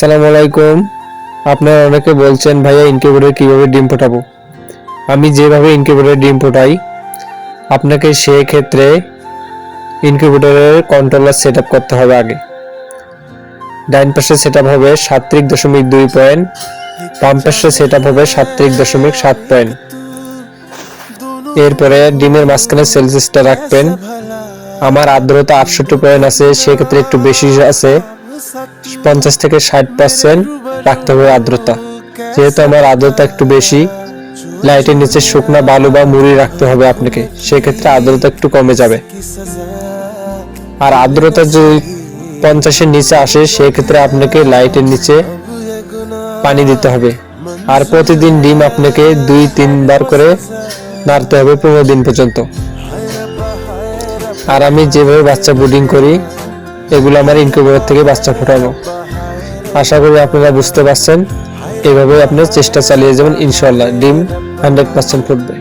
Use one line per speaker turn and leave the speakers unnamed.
আসসালামু আলাইকুম। আপনারা অনেকে বলছেন ভাইয়া ইনকিউবেটরে কিভাবে ডিম ফোটাবো। আমি যেভাবে ইনকিউবেটরে ডিম ফোটাই আপনাকে সেই ক্ষেত্রে ইনকিউবেটরের কন্ট্রোলার সেটআপ করতে হবে। আগে ডাইন পাশে সেটআপ হবে 37.2 পয়েন্ট, বাম পাশে সেটআপ হবে 37.7 পয়েন্ট। এরপরে ডিমের মাঝখানে সেলসিয়াসটা রাখবেন। আমার আর্দ্রতা 68 পয়েন্ট আছে, সেক্ষেত্রে একটু বেশি আছে, 50 থেকে 60% রাখতে হবে আর্দ্রতা। যেহেতু আমার আর্দ্রতা একটু বেশি, লাইটের নিচে শুকনা বালু বা মুড়ি রাখতে হবে আপনাকে, সেক্ষেত্রে আর্দ্রতা একটু কমে যাবে। আর আর্দ্রতা যদি 50-এর নিচে আসে সেক্ষেত্রে আপনাকে লাইটের নিচে পানি দিতে হবে। আর প্রতিদিন ডিম আপনাকে 2-3 বার করে নাড়তে হবে 15 দিন পর্যন্ত। আর আমি যেভাবে বাচ্চা ব্রুডিং করি এগুলো আমার ইনকিউবেটর থেকে বাচ্চা ফোটানো। আশা করি আপনারা বুঝতে পারছেন। এভাবে আপনার চেষ্টা চালিয়ে যাবেন, ইনশাআল্লাহ ডিম 100% ফুটবে।